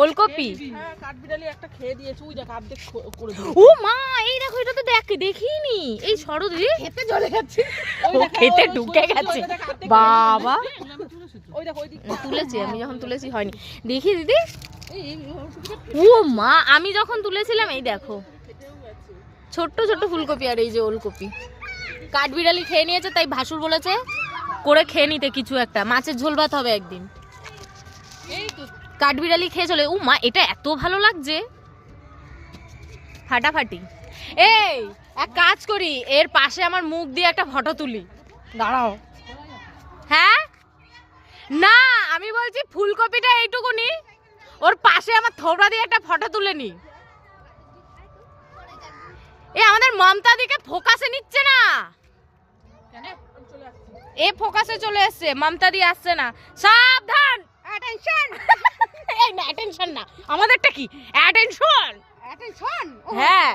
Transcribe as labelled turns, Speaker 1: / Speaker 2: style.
Speaker 1: ওলকপি।
Speaker 2: হ্যাঁ কাঠবিড়ালি একটা খেয়ে দিয়েছে, ওই দেখ অর্ধেক করে দিয়েছে।
Speaker 1: ও মা এই দেখো, এটা তো দেখিনি এই শরৎ রে,
Speaker 2: খেতে চলে গেছে,
Speaker 1: ও খেতে ঢুকে গেছে বাবা।
Speaker 2: ওই দেখ ওই দিক
Speaker 1: তুলেছি আমি, যখন তুলেছি হয়নি, দেখি দিদি। ও মা আমি যখন তুলেছিলাম এই দেখো ছোট্ট ছোট্ট ফুলকপি, আর এই যে ওলকপি। কাঠবিড়ালি খেয়ে নিয়েছে, তাই ভাসুর বলেছে করে খেয়ে নিতে কিছু একটা, মাছের ঝোল ভাত হবে একদিন।
Speaker 2: এই তো
Speaker 1: কাঠবিড়ালি খেয়ে চলে। ও মা এটা এত ভালো লাগছে, ফাটাফাটি। এই এক কাজ করি, এর পাশে আমার মুখ দিয়ে একটা ফটো তুলি, দাঁড়াও। হ্যাঁ না আমি বলছি ফুলকপিটা এইটুকুনি, ওর পাশে আমার থোবড়া দিয়ে একটা ফটো তুলে নি। এ আমাদের মমতা দিকে ফোকাসে নিচ্ছে না, এ ফোকাসে চলে এসছে, মমতা দি আসছে না। সাবধান, অ্যাটেনশন। এই না অ্যাটেনশন না, আমাদেরটা কি অ্যাটেনশন।
Speaker 2: অ্যাটেনশন।
Speaker 1: হ্যাঁ